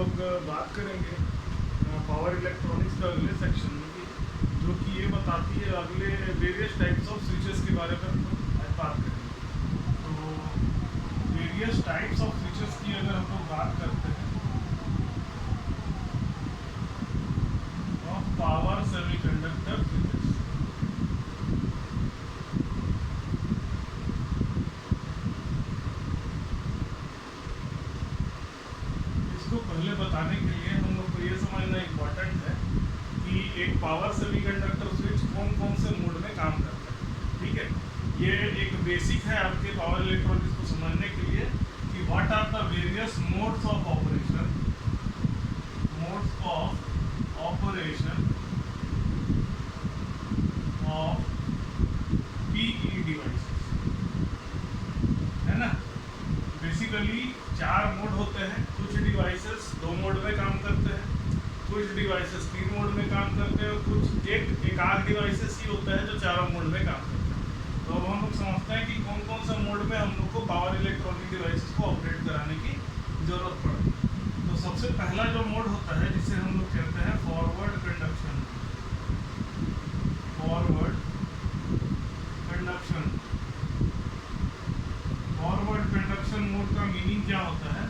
लोग बात करेंगे पावर इलेक्ट्रॉनिक्स का अगले सेक्शन में भी, जो कि ये बताती है अगले वेरियस टाइप्स ऑफ स्विचेस के बारे में हम लोग आज बात करेंगे। तो वेरियस टाइप्स ऑफ स्विचेस की अगर हम लोग बात करते हैं ऑफ पावर सेमीकंडक्टर स्विचेस, इसको पहले बताने के लिए हम लोग को ये समझना इम्पोर्टेंट है कि एक पावर सेमीकंडक्टर स्विच कौन कौन से मोड में काम करता है। ठीक है, ये एक बेसिक है आपके पावर इलेक्ट्रॉनिक्स को समझने के लिए कि what are the various modes of operation, modes of operation of PE devices, है ना। बेसिकली 4 मोड होते हैं। कुछ डिवाइसेस 2 मोड में काम करते हैं, कुछ डिवाइसेस 3 मोड में काम करते हैं और कुछ एक आध डिवाइसेस ही होता है जो 4 मोड में काम करते हैं। तो अब हम लोग समझते हैं कि कौन कौन सा मोड में हम लोग को पावर इलेक्ट्रॉनिक डिवाइसेस को ऑपरेट कराने की जरूरत पड़े। तो सबसे पहला जो मोड होता है जिसे हम लोग कहते हैं forward conduction, forward conduction. Forward conduction mode का मीनिंग क्या होता है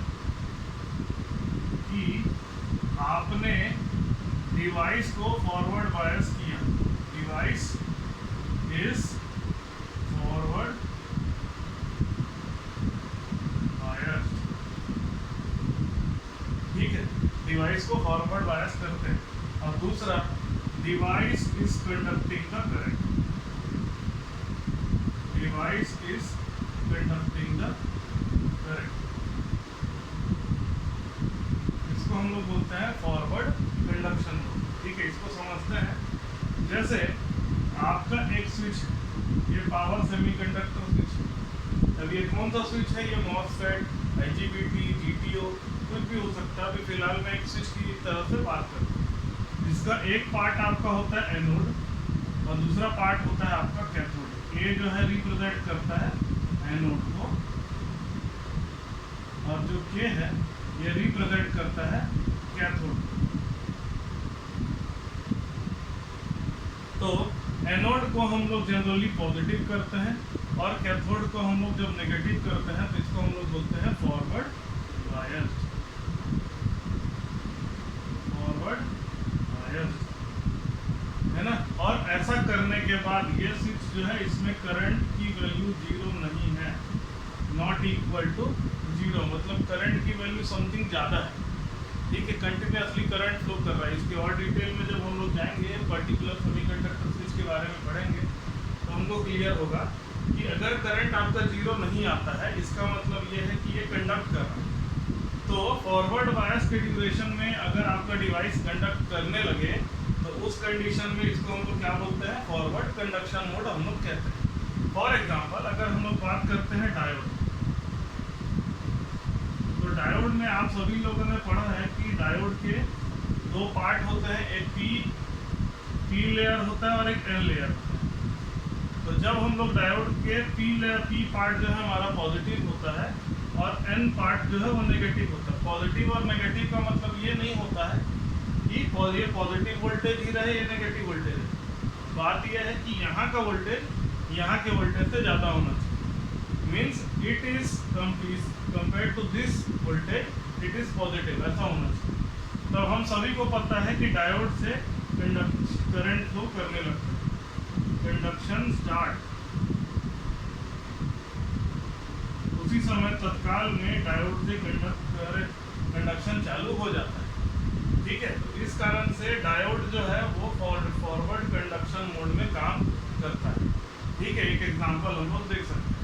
कि आपने डिवाइस को फॉरवर्ड बायस किया, डिवाइस इज फॉरवर्ड बायस। ठीक है, डिवाइस को फॉरवर्ड बायस करते हैं। और दूसरा, device is conducting the current, device is conducting the current. इसको हम लोग बोलते हैं फॉरवर्ड कंडक्शन मोड। ठीक है, इसको समझते हैं। जैसे आपका एक स्विच, ये पावर सेमीकंडक्टर स्विच, अब ये कौन सा स्विच है? ये मॉसफेट, IGBT, GTO कुछ भी हो सकता है। अभी फिलहाल मैं एक स्विच की तरह से बात करता हूँ, जिसका एक पार्ट आपका होता है एनोड और दूसरा पार्ट होता है आपका कैथोड। ये जो है रिप्रेजेंट करता है एनोड को और जो के है ये रिप्रेजेंट करता है कैथोड। तो एनोड को हम लोग जनरली पॉजिटिव करते हैं और कैथोड को हम लोग जब नेगेटिव करते हैं तो इसको हम लोग बोलते हैं फॉरवर्ड बायस्ड, फॉरवर्ड बायस्ड, है ना। और ऐसा करने के बाद ये स्विच जो है इसमें करंट की वैल्यू 0 नहीं है, नॉट इक्वल टू 0, मतलब करंट की वैल्यू समथिंग ज़्यादा है। ठीक है, कंटिन्यूसली करंट फ्लो कर रहा है। इसके और डिटेल में जब हम लोग जाएंगे पर्टिकुलर सेमीकंडक्टर स्विच के बारे में पढ़ेंगे तो हमको क्लियर होगा कि अगर करंट आपका 0 नहीं आता है, इसका मतलब ये है कि ये कंडक्ट कर रहा है। तो फॉरवर्ड बायस के ड्यूरेशन में अगर आपका डिवाइस कंडक्ट करने लगे तो उस कंडीशन में इसको हम लोग क्या बोलते हैं? फॉरवर्ड कंडक्शन मोड हम लोग कहते हैं। फॉर एग्जाम्पल अगर हम लोग बात करते हैं डायोड, तो डायोड में आप सभी लोगों ने पढ़ा है कि डायोड के 2 पार्ट होते हैं, एक पी लेयर होता है और एक एन लेयर होता है। तो जब हम लोग डायोड के पी पार्ट जो है हमारा पॉजिटिव होता है और एन पार्ट जो है वो नेगेटिव होता है। पॉजिटिव और नेगेटिव का मतलब ये नहीं होता है कि ये पॉजिटिव वोल्टेज ही रहे, ये नेगेटिव वोल्टेज है। बात यह है कि यहाँ का वोल्टेज यहाँ के वोल्टेज से ज़्यादा होना चाहिए, means it is compare to this voltage it is positive, ऐसा होना चाहिए। तो हम सभी को पता है कि डायोड से करंट फ्लो करने लगता है, कंडक्शन स्टार्ट, उसी समय तत्काल में डायोड से कंडक्शन चालू हो जाता है। ठीक है, तो इस कारण से डायोड जो है वो फॉरवर्ड कंडक्शन मोड में काम करता है। ठीक है, एक एग्जांपल हम लोग देख सकते हैं।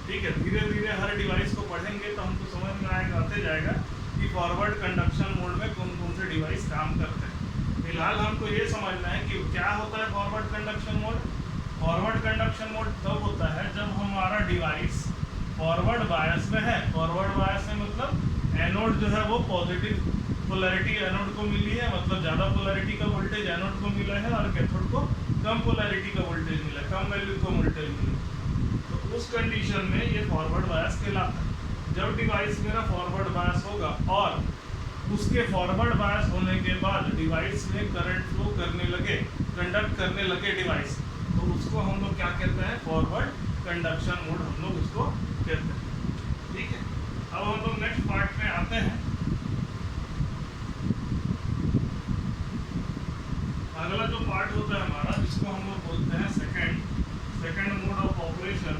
ठीक है, धीरे धीरे हर डिवाइस को पढ़ेंगे तो हमको समझ में आते जाएगा कि फॉरवर्ड कंडक्शन मोड में कौन कौन से डिवाइस काम करते हैं। फिलहाल हमको ये समझना है कि क्या होता है forward conduction mode. Forward conduction mode तब होता है जब हमारा डिवाइस फॉरवर्ड बायस में है। फॉरवर्ड बायस में मतलब एनोड जो है वो पॉजिटिव पोलैरिटी एनोड को मिली है, मतलब ज़्यादा पोलैरिटी का वोल्टेज एनोड को मिला है और कैथोड को कम पोलैरिटी का वोल्टेज मिला है, कम वैल्यू का वोल्टेज मिला है। तो उस कंडीशन में ये फॉरवर्ड बायस कहलाता है। जब डिवाइस मेरा फॉरवर्ड बायस होगा और उसके फॉरवर्ड बायस होने के बाद डिवाइस में करंट फ्लो करने लगे, कंडक्ट करने लगे डिवाइस, तो उसको हम लोग क्या कहते हैं, फॉरवर्ड कंडक्शन मोड हम लोग उसको कहते हैं। ठीक है, अब हम लोग नेक्स्ट पार्ट में आते हैं। अगला जो पार्ट होता है हमारा, जिसको हम लोग बोलते हैं सेकंड मोड ऑफ ऑपरेशन,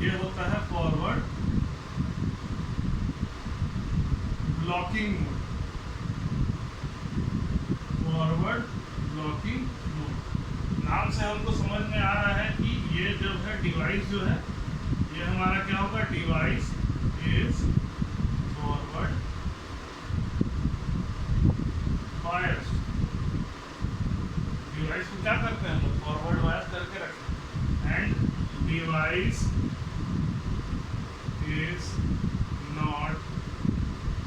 ये होता है forward blocking mode. Forward blocking mode नाम से हमको समझ में आ रहा है कि ये जो है डिवाइस जो है, ये हमारा क्या होगा, device is forward biased. Device को क्या करते हैं हम लोग, फॉरवर्ड बायस करके रखते हैं। And device is not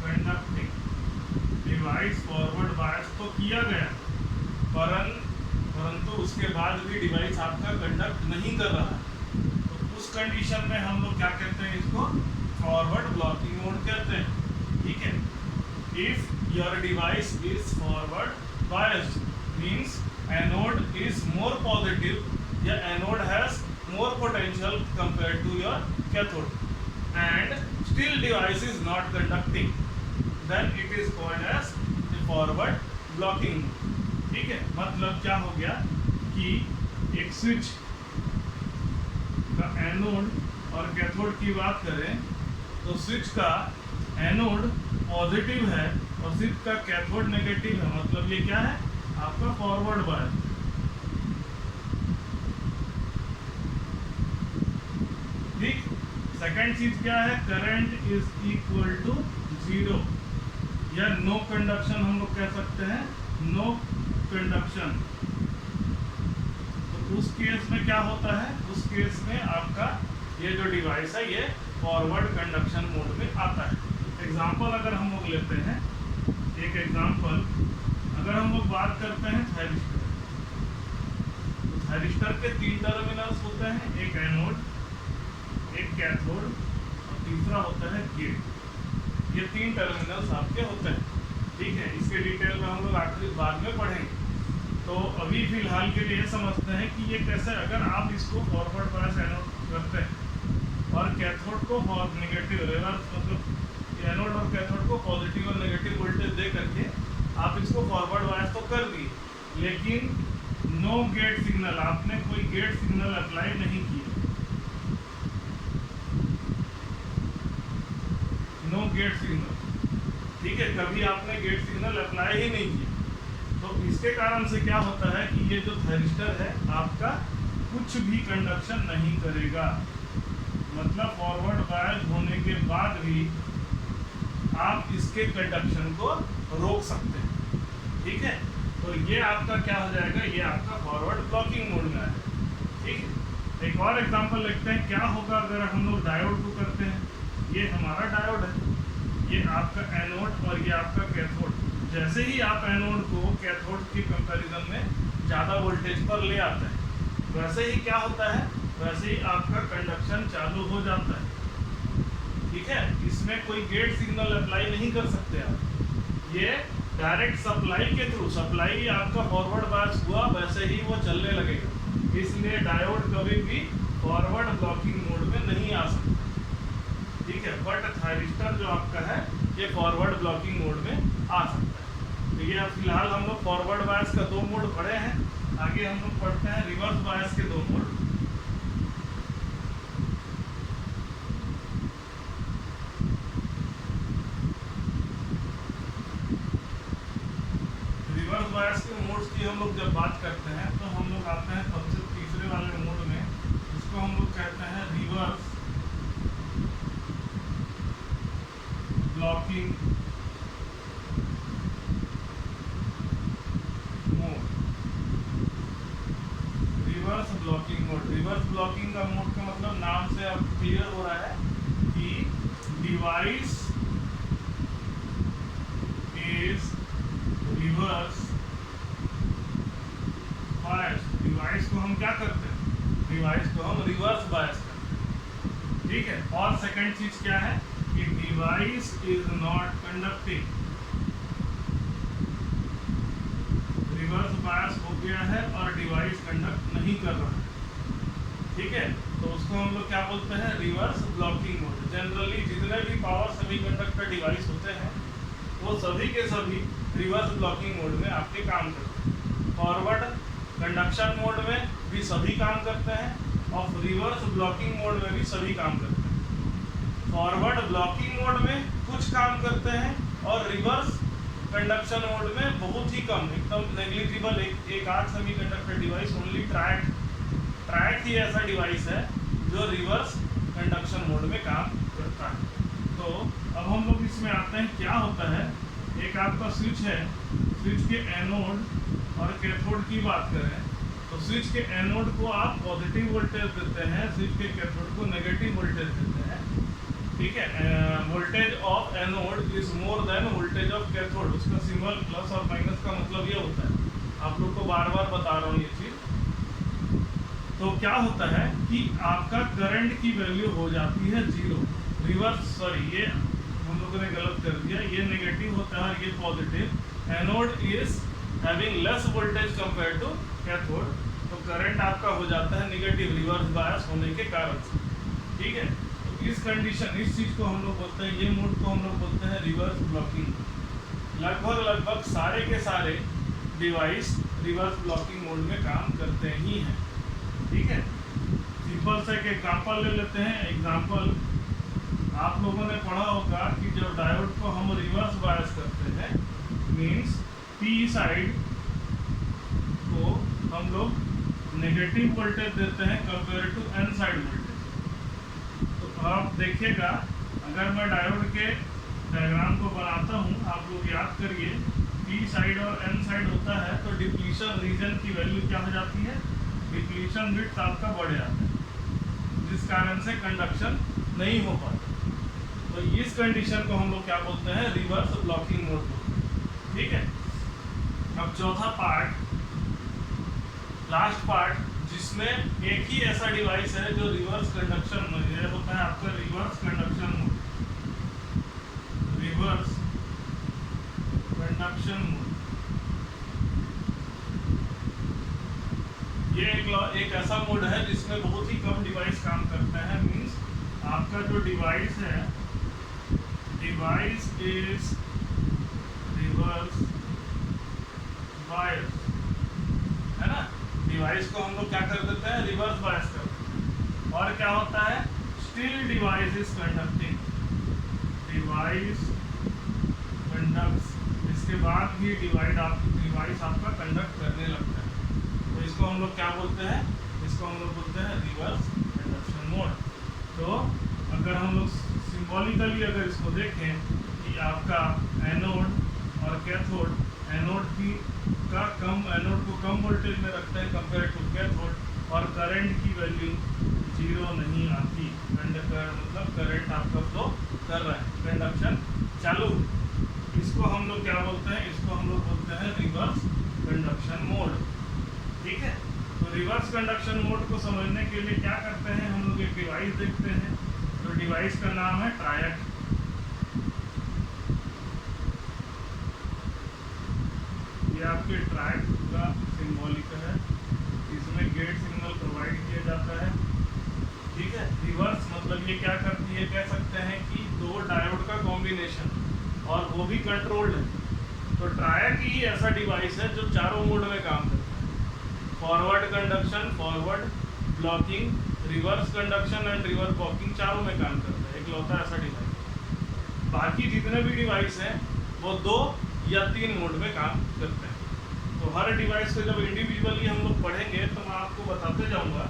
conducting. Device forward bias तो किया गया, परंतु उसके बाद भी डिवाइस आपका कंडक्ट नहीं कर रहा है, तो उस कंडीशन में हम लोग क्या कहते हैं, इसको फॉरवर्ड ब्लॉकिंग मोड कहते हैं। ठीक है, if your device is forward biased means anode is more positive या anode has more potential compared to your cathode and still device is not conducting, then it is called as forward blocking. ठीक है, मतलब क्या हो गया कि एक switch का एनोड और कैथोड की बात करें तो स्विच का एनोड पॉजिटिव है और स्विच का कैथोड नेगेटिव है, मतलब ये क्या है, आपका फॉरवर्ड बायस। ठीक, सेकंड चीज क्या है, करंट इज इक्वल टू 0 या नो कंडक्शन हम लोग कह सकते हैं, नो कंडक्शन। तो उस केस में क्या होता है, उस केस में आपका ये जो डिवाइस है ये फॉरवर्ड कंडक्शन मोड में आता है। एग्जांपल अगर हम लोग लेते हैं, एक एग्जांपल अगर हम लोग बात करते हैं थायरिस्टर, तो थायरिस्टर के 3 टर्मिनल्स होते हैं, एक एनोड, एक कैथोड और तीसरा होता है गेट। ये 3 टर्मिनल्स आपके होते हैं। ठीक है, इसके डिटेल में हम लोग आखिरी बाद में पढ़ेंगे। तो अभी फिलहाल के लिए समझते हैं कि ये कैसे, अगर आप इसको फॉरवर्ड बायस एनोड करते हैं और कैथोड को नेगेटिव रिवर्स, मतलब एनोड और कैथोड को पॉजिटिव और नेगेटिव वोल्टेज दे करके आप इसको फॉरवर्ड बायस तो कर दिए, लेकिन नो गेट सिग्नल, आपने कोई गेट सिग्नल अप्लाई नहीं किया, नो गेट सिग्नल। ठीक है, कभी आपने गेट सिग्नल अप्लाई ही नहीं किया, तो इसके कारण से क्या होता है कि ये जो थायरिस्टर है आपका कुछ भी कंडक्शन नहीं करेगा, मतलब फॉरवर्ड बायस होने के बाद भी आप इसके कंडक्शन को रोक सकते हैं। ठीक है, तो ये आपका क्या हो जाएगा, ये आपका फॉरवर्ड ब्लॉकिंग मोड में है। ठीक है, एक और एग्जांपल देखते हैं क्या होगा अगर हम लोग डायोड को करते हैं। ये हमारा डायोड है, ये आपका एनोड और ये आपका कैथोड। जैसे ही आप एनोड को कैथोड के कंपैरिजन में ज़्यादा वोल्टेज पर ले आते हैं, वैसे ही क्या होता है, वैसे ही आपका कंडक्शन चालू हो जाता है। ठीक है, इसमें कोई गेट सिग्नल अप्लाई नहीं कर सकते आप, ये डायरेक्ट सप्लाई के थ्रू, सप्लाई आपका फॉरवर्ड बायस हुआ वैसे ही वो चलने लगेगा। इसलिए डायोड कभी भी फॉरवर्ड ब्लॉकिंग मोड में नहीं आ सकता। ठीक है, बट थायरिस्टर जो आपका है ये फॉरवर्ड ब्लॉकिंग मोड में आ सकता है। तो ये फिलहाल हम लोग फॉरवर्ड बायस का 2 मोड पढ़े हैं, आगे हम लोग पढ़ते हैं रिवर्स बायस के 2 मोड। रिवर्स बायस के मोड्स की हम लोग जब बात करते हैं तो हम लोग आते हैं सबसे तीसरे वाले मोड में, जिसको हम लोग कहते हैं reverse blocking mode. Reverse blocking mode, reverse blocking का मोड का मतलब नाम से अब क्लियर हो रहा है कि device is reverse bias. Device को हम क्या करते हैं, डिवाइस को हम रिवर्स बायस करते हैं। ठीक है, और सेकंड चीज क्या है कि device is not conducting. Reverse bias हो गया है और डिवाइस कंडक्ट नहीं कर रहा है, ठीक है, तो उसको हम लोग क्या बोलते हैं, रिवर्स ब्लॉकिंग मोड। जनरली जितने भी पावर सेमीकंडक्टर डिवाइस होते हैं वो सभी के सभी रिवर्स ब्लॉकिंग मोड में आपके काम करते हैं। फॉरवर्ड कंडक्शन मोड में भी सभी काम करते हैं और रिवर्स ब्लॉकिंग मोड में भी सभी काम करते हैं। फॉरवर्ड ब्लॉकिंग मोड में कुछ काम करते हैं और रिवर्स कंडक्शन मोड में बहुत ही कम, एकदम नेग्लिजिबल, एक आध सेमीकंडक्टर डिवाइस, ओनली ट्रैक ही ऐसा डिवाइस है जो रिवर्स कंडक्शन मोड में काम करता है। तो अब हम लोग इसमें आते हैं, क्या होता है, एक आपका स्विच है, स्विच के एनोड और कैथोड की बात करें तो स्विच के एनोड को आप पॉजिटिव वोल्टेज देते हैं, स्विच के कैथोड को नेगेटिव वोल्टेज देते हैं, ठीक है। Voltage of anode is more than voltage of cathode, उसका सिंबल प्लस और माइनस का मतलब ये होता है, आप लोग को बार बार बता रहा हूँ ये चीज़। तो क्या होता है कि आपका करंट की वैल्यू हो जाती है 0, रिवर्स, सॉरी ये हम लोगों ने गलत कर दिया, ये नेगेटिव होता है, ये positive. Anode is having less voltage compare to cathode, तो करंट आपका हो जाता है नेगेटिव, रिवर्स बायस होने के कारण से, ठीक है। तो इस कंडीशन, इस चीज़ को हम लोग बोलते हैं, ये मोड को हम लोग बोलते हैं रिवर्स ब्लॉकिंग। लगभग सारे के सारे डिवाइस रिवर्स ब्लॉकिंग मोड में काम करते ही हैं, ठीक है। सिंपल से एक एग्जाम्पल ले लेते हैं। एग्जाम्पल आप लोगों ने पढ़ा होगा कि जब डायोड को हम रिवर्स बायस करते हैं, मींस पी साइड को हम लोग नेगेटिव वोल्टेज देते हैं compare to N side voltage. तो आप देखिएगा, अगर मैं डायोड के डायग्राम को बनाता हूँ, आप लोग याद करिए, पी साइड और एन साइड होता है तो डिप्लीशन रीजन की वैल्यू क्या हो जाती है, डिप्लीशन बिट्स आपका बढ़ जाता है, जिस कारण से कंडक्शन नहीं हो पाता। तो इस कंडीशन को हम लोग क्या बोलते हैं, रिवर्स ब्लॉकिंग मोड बोलते हैं, ठीक है। अब चौथा पार्ट, लास्ट पार्ट, जिसमें एक ही ऐसा डिवाइस है जो रिवर्स कंडक्शन मोड, ये होता है आपका reverse conduction mode, reverse conduction mode. ये एक ऐसा मोड है जिसमें बहुत ही कम डिवाइस काम करता है, मींस आपका जो डिवाइस है, डिवाइस इज रिवर्स बायस, है ना। डिवाइस को हम लोग क्या कर देते हैं, रिवर्स बायस कर देते हैं। और क्या होता है, still device is conducting, device conducts, इसके बाद भी डिवाइस आपका कंडक्ट करने लगता है। तो इसको हम लोग क्या बोलते हैं, इसको हम लोग बोलते हैं रिवर्स कंडक्शन मोड। तो अगर हम लोग सिंबॉलिकली अगर इसको देखें कि आपका एनोड और कैथोड, एनोड को कम वोल्टेज में रखते हैं कंपेयर टू कैथोड, और करंट की वैल्यू 0 नहीं आती, मतलब करंट आपका फ्लो कर रहा है, कंडक्शन चालू। इसको हम लोग क्या बोलते हैं, इसको हम लोग बोलते हैं रिवर्स कंडक्शन मोड, ठीक है। तो रिवर्स कंडक्शन मोड को समझने के लिए क्या करते हैं, हम लोग एक डिवाइस देखते हैं। तो डिवाइस का नाम है ट्रायड। ये आपके ट्रायड का सिंबॉलिक है, इसमें गेट सिग्नल प्रोवाइड किया जाता है, ठीक है। रिवर्स मतलब ये क्या करती है, कह सकते हैं कि दो डायोड का कॉम्बिनेशन, और वो भी कंट्रोल्ड है। तो ट्रायड ही ऐसा डिवाइस है जो चारों मोड में काम करता है, forward conduction, forward blocking, reverse conduction and reverse blocking, चारों में काम करता है, इकलौता ऐसा डिवाइस। बाकी जितने भी डिवाइस हैं वो 2 या 3 मोड में काम करते हैं। तो हर डिवाइस को जब इंडिविजुअली हम लोग पढ़ेंगे तो मैं आपको बताते जाऊंगा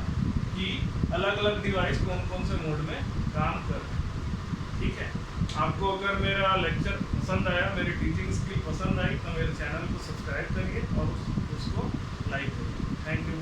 कि अलग अलग डिवाइस कौन कौन से मोड में काम कर रहे हैं, ठीक है। आपको अगर मेरा लेक्चर पसंद आया, मेरी टीचिंग स्किल पसंद आई, तो मेरे चैनल को सब्सक्राइब करिए और उसको लाइक करिए। Thank you.